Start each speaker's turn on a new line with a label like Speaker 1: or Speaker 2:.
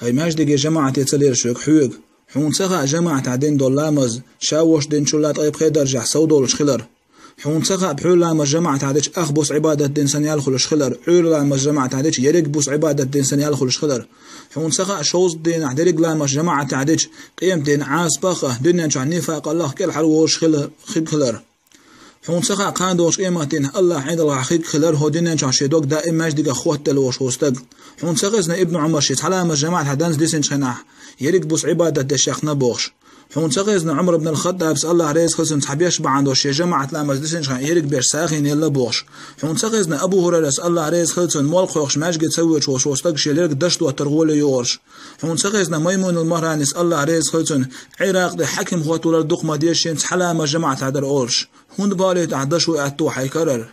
Speaker 1: هاي ماجدك يا جماعة يتسلير شوك حوق حون سخا جماعة عدين دول لامز شاوش دين شلات أيب خيدر جح سودولش خلر حون سخا بحول لامز جماعة عديش أخبوس عبادة دين سنيال خلش خلر حول لامز جماعة عديش يرق بوس عبادة دين سنيال خلش خلر حون سخا شوز دين عدرق لامز جماعة عديش قيم دين عاس بخه دنيا شع نفاق الله كل حلوش خلر حون سخا قاندوش قيمتين الله عند الله خيك خلر هو دنيا شع شيدوك دائم ماجدك أخوات تلوش وستق حون سخزنا ابن عمر شيت حلام جماعة هدانز ديسن شناح يريك بوس عبادة دشيخ نبوخش حون سخزنا عمر بن الخطاب بس الله ريز خلصن صحبيش بعندوش يا جماعة لامز ديسن شناح يريك بيش ساخين يلا بوخش حون سخزنا أبو هريرة الله ريز خلصن مول خوخش ماجد تسويش وستق شيلرك دشت وترغول يورش حون سخزنا ميمون المهرانيس الله ريز خلصن عراق دي حكم خواتو لردوق ما ديشين حلام جماعة هدر أورش هون بالي تعدش وقعتو حيكرر